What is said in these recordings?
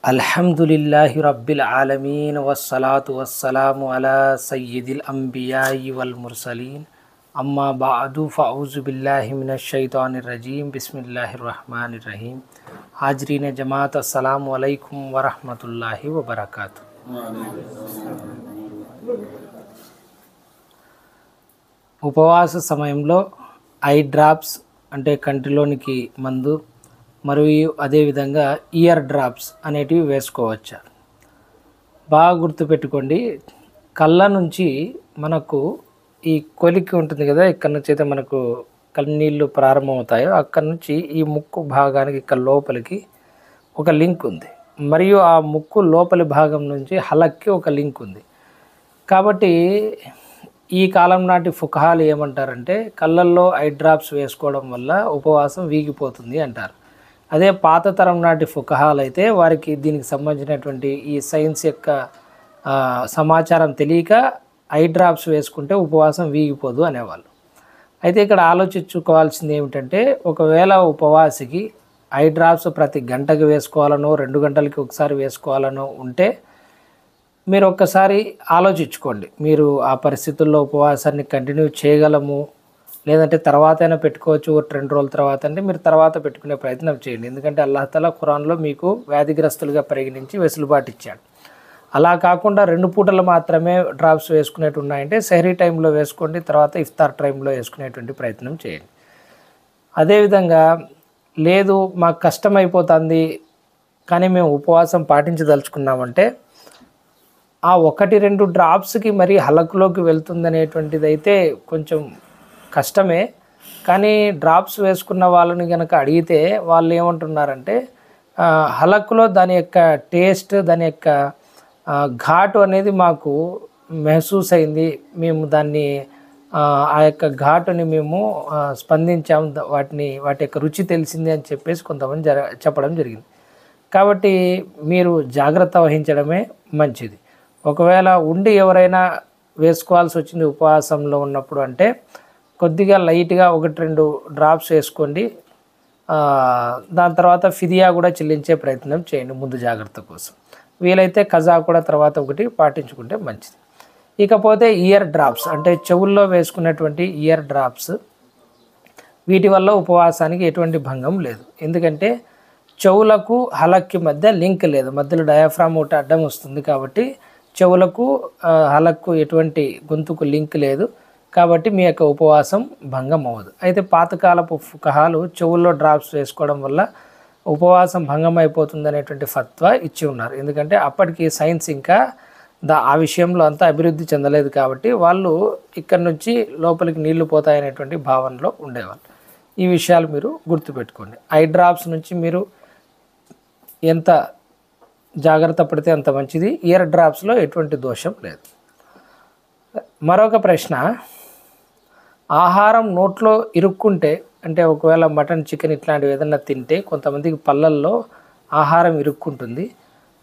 అల్హమ్దులిల్లాహి రబ్బిల్ ఆలమీన్ వస్సలాతు వస్సలాము అలా సయ్యిదిల్ అంబియాయి వల్ ముర్సలీన్ అమ్మా బాదు ఫౌజు బిల్లాహి మినష్ షైతానిర్ రజీం బిస్మిల్లాహిర్ రహమానిర్ రహీం. హాజరీన జమాత్ అస్సలాము అలైకుం వరహ్మతుల్లాహి వబరకాతు. ఉపవాస సమయంలో ఐ డ్రాప్స్ అంటే కంటిలోనికి మందు మరియు అదేవిధంగా ఇయర్ డ్రాప్స్ అనేటివి వేసుకోవచ్చు. బాగా గుర్తుపెట్టుకోండి, కళ్ళ నుంచి మనకు ఈ కొలికి ఉంటుంది కదా, ఇక్కడ నుంచి అయితే మనకు కన్నీళ్ళు ప్రారంభమవుతాయో అక్కడ నుంచి ఈ ముక్కు భాగానికి ఇక్కడ లోపలికి ఒక లింక్ ఉంది, మరియు ఆ ముక్కు లోపలి భాగం నుంచి హలక్కి ఒక లింక్ ఉంది. కాబట్టి ఈ కాలం నాటి ఫుకహాలు ఏమంటారంటే కళ్ళల్లో ఐ డ్రాప్స్ వేసుకోవడం వల్ల ఉపవాసం వీగిపోతుంది అంటారు. అదే పాత తరం నాటి ఫుకహాలు అయితే వారికి దీనికి సంబంధించినటువంటి ఈ సైన్స్ యొక్క సమాచారం తెలియక ఐ డ్రాప్స్ వేసుకుంటే ఉపవాసం వీగిపోదు అనేవాళ్ళు. అయితే ఇక్కడ ఆలోచించుకోవాల్సింది ఏమిటంటే, ఒకవేళ ఉపవాసికి ఐ డ్రాప్స్ ప్రతి గంటకు వేసుకోవాలనో 2 గంటలకి ఒకసారి వేసుకోవాలనో ఉంటే మీరు ఒక్కసారి ఆలోచించుకోండి. మీరు ఆ పరిస్థితుల్లో ఉపవాసాన్ని కంటిన్యూ చేయగలము, లేదంటే తర్వాత అయినా పెట్టుకోవచ్చు 2 రోజుల తర్వాత అంటే మీరు తర్వాత పెట్టుకునే ప్రయత్నం చేయండి. ఎందుకంటే అల్లాహ్ తఆలా ఖురాన్లో మీకు వ్యాధిగ్రస్తులుగా పరిగణించి వెసులుబాటు ఇచ్చాడు. అలా కాకుండా 2 పూటలు మాత్రమే డ్రాప్స్ వేసుకునేవి ఉన్నాయంటే సెహరీ టైంలో వేసుకోండి, తర్వాత ఇఫ్తార్ టైంలో వేసుకునేటువంటి ప్రయత్నం చేయండి. అదేవిధంగా లేదు మాకు కష్టమైపోతుంది కానీ మేము ఉపవాసం పాటించదలుచుకున్నామంటే ఆ 1-2 డ్రాప్స్కి మరి హలక్లోకి వెళ్తుందనేటువంటిది అయితే కొంచెం కష్టమే. కానీ డ్రాప్స్ వేసుకున్న వాళ్ళని కనుక అడిగితే వాళ్ళు ఏమంటున్నారంటే హలక్లో దాని యొక్క టేస్ట్, దాని యొక్క ఘాటు అనేది మాకు మెహసూస్ అయింది, మేము దాన్ని ఆ యొక్క ఘాటుని మేము స్పందించాము, వాటి యొక్క రుచి తెలిసింది అని చెప్పేసి కొంతమంది చెప్పడం జరిగింది. కాబట్టి మీరు జాగ్రత్త వహించడమే మంచిది. ఒకవేళ ఉండి ఎవరైనా వేసుకోవాల్సి వచ్చింది ఉపవాసంలో ఉన్నప్పుడు అంటే కొద్దిగా లైట్గా 1-2 డ్రాప్స్ వేసుకోండి. దాని తర్వాత ఫిదియా కూడా చెల్లించే ప్రయత్నం చేయండి ముందు జాగ్రత్త కోసం. వీలైతే కజా కూడా తర్వాత ఒకటి పాటించుకుంటే మంచిది. ఇకపోతే ఇయర్ డ్రాప్స్ అంటే చెవుల్లో వేసుకున్నటువంటి ఇయర్ డ్రాప్స్, వీటి వల్ల ఉపవాసానికి ఎటువంటి భంగం లేదు. ఎందుకంటే చెవులకు హలక్కి మధ్య లింక్ లేదు, మధ్యలో డయాఫ్రామ్ ఒకటి అడ్డం వస్తుంది కాబట్టి చెవులకు హలక్కు ఎటువంటి గొంతుకు లింక్ లేదు, కాబట్టి మీ యొక్క ఉపవాసం భంగం అవ్వదు. అయితే పాతకాలపు ఫుకహాలు చెవుల్లో డ్రాప్స్ వేసుకోవడం వల్ల ఉపవాసం భంగం అయిపోతుంది అనేటువంటి ఫత్వా ఇచ్చి ఉన్నారు. ఎందుకంటే అప్పటికి సైన్స్ ఇంకా ఆ విషయంలో అంతా అభివృద్ధి చెందలేదు కాబట్టి వాళ్ళు ఇక్కడ నుంచి లోపలికి నీళ్లు పోతాయనేటువంటి భావనలో ఉండేవాళ్ళు. ఈ విషయాలు మీరు గుర్తుపెట్టుకోండి. ఐ డ్రాప్స్ నుంచి మీరు ఎంత జాగ్రత్త పడితే అంత మంచిది. ఇయర్ డ్రాప్స్లో ఎటువంటి దోషం లేదు. మరొక ప్రశ్న, ఆహారం నోట్లో ఇరుక్కుంటే అంటే ఒకవేళ మటన్, చికెన్ ఇట్లాంటివి ఏదన్నా తింటే కొంతమందికి పళ్ళల్లో ఆహారం ఇరుక్కుంటుంది.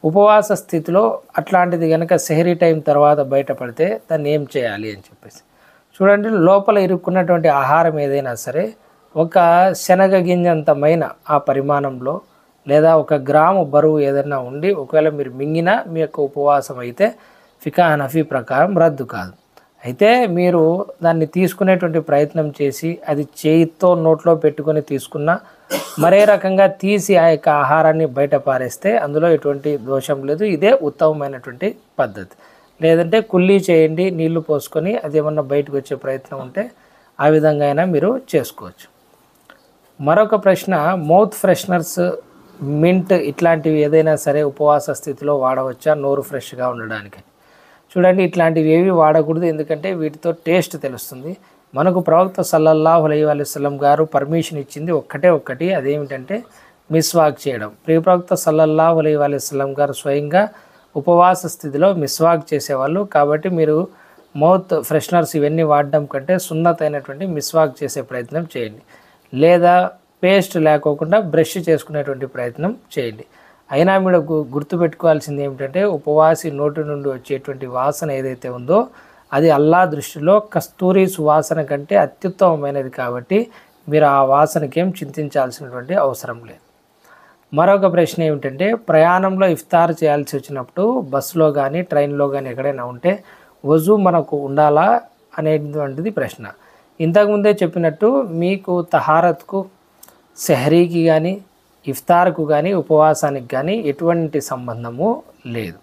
ఉపవాస స్థితిలో అట్లాంటిది కనుక సెహరీ టైం తర్వాత బయటపడితే దాన్ని ఏం చేయాలి అని చెప్పేసి చూడండి. లోపల ఇరుక్కున్నటువంటి ఆహారం ఏదైనా సరే ఒక శనగ గింజంతమైన ఆ పరిమాణంలో లేదా 1 గ్రాము బరువు ఏదైనా ఉండి ఒకవేళ మీరు మింగినా మీ యొక్క ఉపవాసం అయితే ఫికా హనఫీ ప్రకారం రద్దు కాదు. అయితే మీరు దాన్ని తీసుకునేటువంటి ప్రయత్నం చేసి అది చేయితో నోట్లో పెట్టుకొని తీసుకున్నా మరే రకంగా తీసి ఆ యొక్క ఆహారాన్ని బయట పారేస్తే అందులో ఎటువంటి దోషం లేదు. ఇదే ఉత్తమమైనటువంటి పద్ధతి. లేదంటే కుల్లీ చేయండి, నీళ్లు పోసుకొని అదేమన్నా బయటకు వచ్చే ప్రయత్నం ఉంటే ఆ విధంగా అయినా మీరు చేసుకోవచ్చు. మరొక ప్రశ్న, మౌత్ ఫ్రెషనర్స్, మింట్ ఇట్లాంటివి ఏదైనా సరే ఉపవాస స్థితిలో వాడవచ్చా నోరు ఫ్రెష్గా ఉండడానికి? చూడండి, ఇట్లాంటివి ఏవి వాడకూడదు. ఎందుకంటే వీటితో టేస్ట్ తెలుస్తుంది. మనకు ప్రవక్త సల్లల్లాహు అలైహి వసల్లం గారు పర్మిషన్ ఇచ్చింది ఒక్కటి, అదేమిటంటే మిస్వాక్ చేయడం. ప్రవక్త సల్లల్లాహు అలైహి వసల్లం గారు స్వయంగా ఉపవాస స్థితిలో మిస్వాక్ చేసేవాళ్ళు. కాబట్టి మీరు మౌత్ ఫ్రెషనర్స్ ఇవన్నీ వాడడం కంటే సున్నత్ అయినటువంటి మిస్వాక్ చేసే ప్రయత్నం చేయండి. లేదా పేస్ట్ లేకోకుండా బ్రష్ చేసుకునేటువంటి ప్రయత్నం చేయండి. అయినా మీరు గుర్తుపెట్టుకోవాల్సింది ఏమిటంటే ఉపవాసి నోటి నుండి వచ్చేటువంటి వాసన ఏదైతే ఉందో అది అల్లాహ్ దృష్టిలో కస్తూరి సువాసన కంటే అత్యుత్తమమైనది. కాబట్టి మీరు ఆ వాసనకి ఏం చింతించాల్సినటువంటి అవసరం లేదు. మరొక ప్రశ్న ఏమిటంటే, ప్రయాణంలో ఇఫ్తార్ చేయాల్సి వచ్చినప్పుడు బస్సులో కానీ ట్రైన్లో కానీ ఎక్కడైనా ఉంటే వజూ మనకు ఉండాలా అనేటువంటిది ప్రశ్న. ఇంతకుముందే చెప్పినట్టు మీకు తహారత్కు, సెహరీకి కానీ ఇఫ్తార్కు కానీ ఉపవాసానికి కానీ ఎటువంటి సంబంధము లేదు.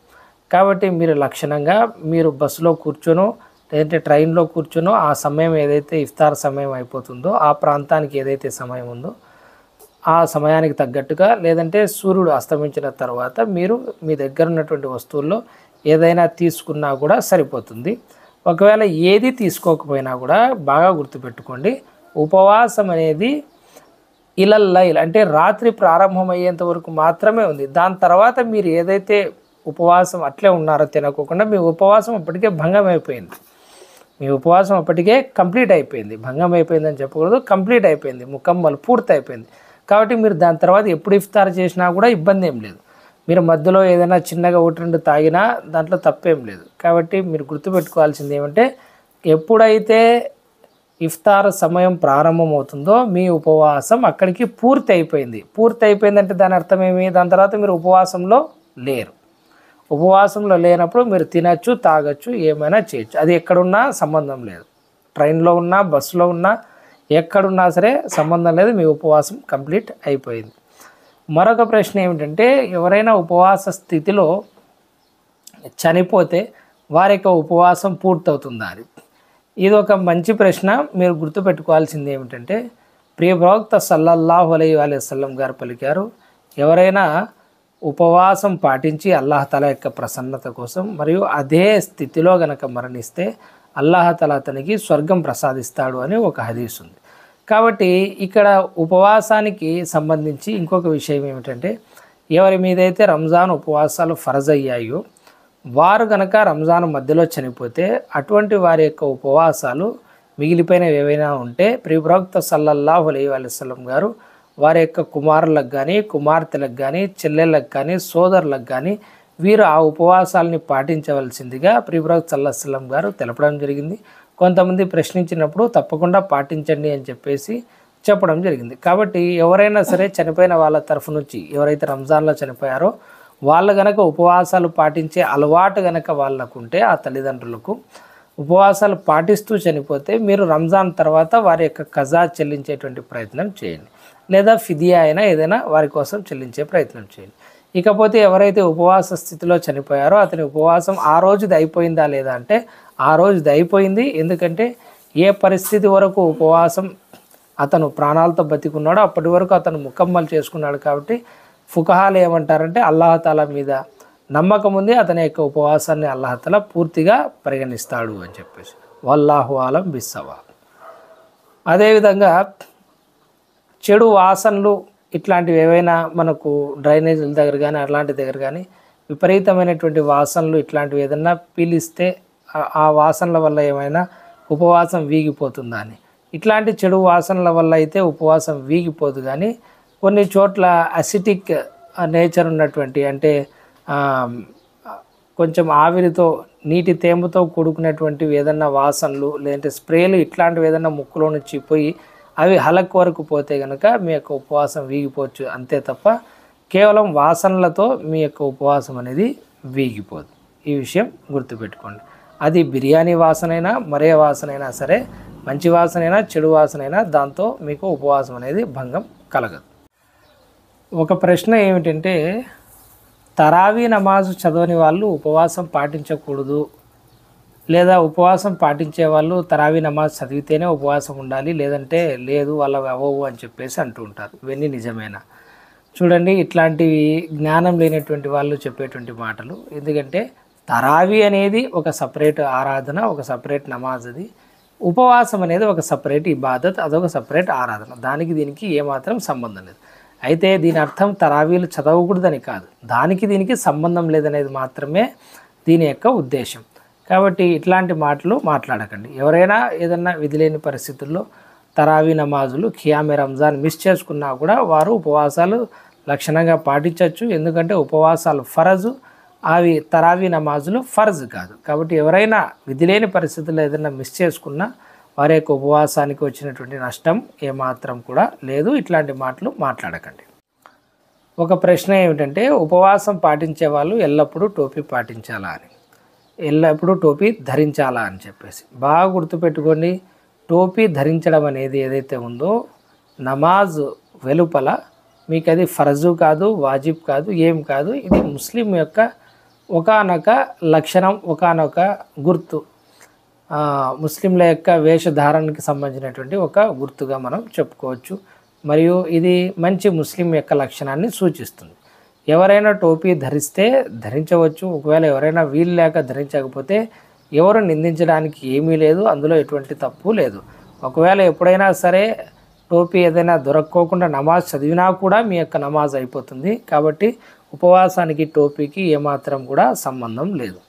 కాబట్టి మీరు లక్షణంగా మీరు బస్సులో కూర్చొనో లేదంటే ట్రైన్లో కూర్చొనో ఆ సమయం ఏదైతే ఇఫ్తార్ సమయం అయిపోతుందో ఆ ప్రాంతానికి ఏదైతే సమయం ఉందో ఆ సమయానికి తగ్గట్టుగా లేదంటే సూర్యుడు అస్తమించిన తర్వాత మీరు మీ దగ్గర ఉన్నటువంటి వస్తువుల్లో ఏదైనా తీసుకున్నా కూడా సరిపోతుంది. ఒకవేళ ఏది తీసుకోకపోయినా కూడా బాగా గుర్తుపెట్టుకోండి, ఉపవాసం అనేది ఇలల్లైల్ అంటే రాత్రి ప్రారంభమయ్యేంత వరకు మాత్రమే ఉంది. దాని తర్వాత మీరు ఏదైతే ఉపవాసం అట్లే ఉన్నారో తినకోకుండా మీ ఉపవాసం అప్పటికే భంగం అయిపోయింది. మీ ఉపవాసం అప్పటికే కంప్లీట్ అయిపోయింది. భంగం అయిపోయిందని చెప్పకూడదు, కంప్లీట్ అయిపోయింది, ముకమ్మల్ పూర్తి అయిపోయింది. కాబట్టి మీరు దాని తర్వాత ఎప్పుడు ఇఫ్తార్ చేసినా కూడా ఇబ్బంది ఏం లేదు. మీరు మధ్యలో ఏదైనా చిన్నగా ఒకటి రెండు తాగినా దాంట్లో తప్పేం లేదు. కాబట్టి మీరు గుర్తుపెట్టుకోవాల్సింది ఏమంటే, ఎప్పుడైతే ఇఫ్తార్ సమయం ప్రారంభమవుతుందో మీ ఉపవాసం అక్కడికి పూర్తి అయిపోయింది. పూర్తి అయిపోయిందంటే దాని అర్థం ఏమి? దాని తర్వాత మీరు ఉపవాసంలో లేరు. ఉపవాసంలో లేనప్పుడు మీరు తినచ్చు, తాగొచ్చు, ఏమైనా చేయొచ్చు. అది ఎక్కడున్నా సంబంధం లేదు. ట్రైన్లో ఉన్నా, బస్సులో ఉన్నా, ఎక్కడున్నా సరే సంబంధం లేదు. మీ ఉపవాసం కంప్లీట్ అయిపోయింది. మరొక ప్రశ్న ఏమిటంటే, ఎవరైనా ఉపవాస స్థితిలో చనిపోతే వారి యొక్క ఉపవాసం పూర్తవుతుందా అని. ఇది ఒక మంచి ప్రశ్న. మీరు గుర్తుపెట్టుకోవాల్సింది ఏమిటంటే, ప్రియ ప్రవక్త సల్లల్లాహు అలైహి వసల్లం గారు పలికారు, ఎవరైనా ఉపవాసం పాటించి అల్లాహతాలా యొక్క ప్రసన్నత కోసం మరియు అదే స్థితిలో గనక మరణిస్తే అల్లాహతాలా అతనికి స్వర్గం ప్రసాదిస్తాడు అని ఒక హదీస్ ఉంది. కాబట్టి ఇక్కడ ఉపవాసానికి సంబంధించి ఇంకొక విషయం ఏమిటంటే, ఎవరి మీదైతే రంజాన్ ఉపవాసాలు ఫరజ్ అయ్యాయో వారు గనక రంజాన్ మధ్యలో చనిపోతే అటువంటి వారి యొక్క ఉపవాసాలు మిగిలిపోయినవి ఏవైనా ఉంటే ప్రవక్త సల్లల్లాహు అలైహి వసల్లం గారు వారి యొక్క కుమారులకు కానీ, కుమార్తెలకు కానీ, చెల్లెళ్ళకు కానీ, సోదరులకు కానీ వీరు ఆ ఉపవాసాలని పాటించవలసిందిగా ప్రవక్త సల్లల్లాహు అలైహి వసల్లం గారు తెలపడం జరిగింది. కొంతమంది ప్రశ్నించినప్పుడు తప్పకుండా పాటించండి అని చెప్పేసి చెప్పడం జరిగింది. కాబట్టి ఎవరైనా సరే చనిపోయిన వాళ్ళ తరఫు నుంచి ఎవరైతే రంజాన్లో చనిపోయారో వాళ్ళు గనక ఉపవాసాలు పాటించే అలవాటు గనక వాళ్ళకు ఉంటే ఆ తల్లిదండ్రులకు ఉపవాసాలు పాటిస్తూ చనిపోతే మీరు రంజాన్ తర్వాత వారి యొక్క కజా చెల్లించేటువంటి ప్రయత్నం చేయండి, లేదా ఫిదియా అయినా ఏదైనా వారి కోసం చెల్లించే ప్రయత్నం చేయండి. ఇకపోతే ఎవరైతే ఉపవాస స్థితిలో చనిపోయారో అతని ఉపవాసం ఆ రోజుది అయిపోయిందా లేదా అంటే ఆ రోజుది అయిపోయింది. ఎందుకంటే ఏ పరిస్థితి వరకు ఉపవాసం అతను ప్రాణాలతో బతికున్నాడో అప్పటి వరకు అతను ముకమ్మల్ చేసుకున్నాడు. కాబట్టి ఫుకహాలు ఏమంటారంటే అల్లాహతాలా మీద నమ్మకం ఉంది, అతని యొక్క ఉపవాసాన్ని అల్లాహతాలా పూర్తిగా పరిగణిస్తాడు అని చెప్పేసి. వల్లాహు ఆలం బిస్సవాబ్. అదేవిధంగా చెడు వాసనలు ఇట్లాంటివి ఏవైనా మనకు డ్రైనేజీల దగ్గర కానీ అట్లాంటి దగ్గర కానీ విపరీతమైనటువంటి వాసనలు ఇట్లాంటివి ఏదన్నా పీలిస్తే ఆ వాసనల వల్ల ఏమైనా ఉపవాసం వీగిపోతుందా అని. ఇట్లాంటి చెడు వాసనల వల్ల అయితే ఉపవాసం వీగిపోదు. కానీ కొన్ని చోట్ల అసిటిక్ నేచర్ ఉన్నటువంటి అంటే కొంచెం ఆవిరితో నీటి తేమతో కూడుకున్నటువంటివి ఏదన్నా వాసనలు లేదంటే స్ప్రేలు ఇట్లాంటివి ఏదన్నా ముక్కులో నుంచి పోయి అవి హలక్ వరకు పోతే కనుక మీ యొక్క ఉపవాసం వీగిపోవచ్చు. అంతే తప్ప కేవలం వాసనలతో మీ యొక్క ఉపవాసం అనేది వీగిపోదు. ఈ విషయం గుర్తుపెట్టుకోండి. అది బిర్యానీ వాసనైనా మరే వాసనైనా సరే, మంచి వాసనైనా చెడు వాసనైనా దాంతో మీకు ఉపవాసం అనేది భంగం కలగదు. ఒక ప్రశ్న ఏమిటంటే, తరావీ నమాజు చదవని వాళ్ళు ఉపవాసం పాటించకూడదు, లేదా ఉపవాసం పాటించే వాళ్ళు తరావీ నమాజ్ చదివితేనే ఉపవాసం ఉండాలి, లేదంటే లేదు వాళ్ళవి అవ్వవు అని చెప్పేసి అంటూ ఉంటారు. ఇవన్నీ నిజమేనా? చూడండి, ఇట్లాంటివి జ్ఞానం లేనటువంటి వాళ్ళు చెప్పేటువంటి మాటలు. ఎందుకంటే తరావీ అనేది ఒక సపరేట్ ఆరాధన, ఒక సపరేట్ నమాజ్. అది ఉపవాసం అనేది ఒక సపరేట్ ఇబాదత్, అదొక సపరేట్ ఆరాధన. దానికి దీనికి ఏమాత్రం సంబంధం లేదు. అయితే దీని అర్థం తరావీలు చదవకూడదని కాదు, దానికి దీనికి సంబంధం లేదనేది మాత్రమే దీని యొక్క ఉద్దేశం. కాబట్టి ఇట్లాంటి మాటలు మాట్లాడకండి. ఎవరైనా ఏదన్నా విధిలేని పరిస్థితుల్లో తరావీ నమాజులు ఖియామే రంజాన్ మిస్ చేసుకున్నా కూడా వారు ఉపవాసాలు లక్షణంగా పాటించవచ్చు. ఎందుకంటే ఉపవాసాలు ఫరజు, అవి తరావీ నమాజులు ఫర్జ్ కాదు. కాబట్టి ఎవరైనా విధిలేని పరిస్థితుల్లో ఏదైనా మిస్ చేసుకున్నా వారి యొక్క ఉపవాసానికి వచ్చినటువంటి నష్టం ఏమాత్రం కూడా లేదు. ఇట్లాంటి మాటలు మాట్లాడకండి. ఒక ప్రశ్న ఏమిటంటే ఉపవాసం పాటించే వాళ్ళు ఎల్లప్పుడూ టోపీ పాటించాలా అని, ఎల్లప్పుడూ టోపీ ధరించాలా అని చెప్పేసి బాగా గుర్తుపెట్టుకోండి. టోపీ ధరించడం అనేది ఏదైతే ఉందో నమాజ్ వెలుపల మీకు అది ఫర్జు కాదు, వాజిబ్ కాదు, ఏం కాదు. ఇది ముస్లిం యొక్క ఒకానొక లక్షణం, ఒకానొక గుర్తు, ముస్లింల యొక్క వేషధారణకి సంబంధించినటువంటి ఒక గుర్తుగా మనం చెప్పుకోవచ్చు. మరియు ఇది మంచి ముస్లిం యొక్క లక్షణాన్ని సూచిస్తుంది. ఎవరైనా టోపీ ధరిస్తే ధరించవచ్చు. ఒకవేళ ఎవరైనా వీలు లేక ధరించకపోతే ఎవరు నిందించడానికి ఏమీ లేదు, అందులో ఎటువంటి తప్పు లేదు. ఒకవేళ ఎప్పుడైనా సరే టోపీ ఏదైనా దొరక్కోకుండా నమాజ్ చదివినా కూడా మీ యొక్క నమాజ్ అయిపోతుంది. కాబట్టి ఉపవాసానికి టోపీకి ఏమాత్రం కూడా సంబంధం లేదు.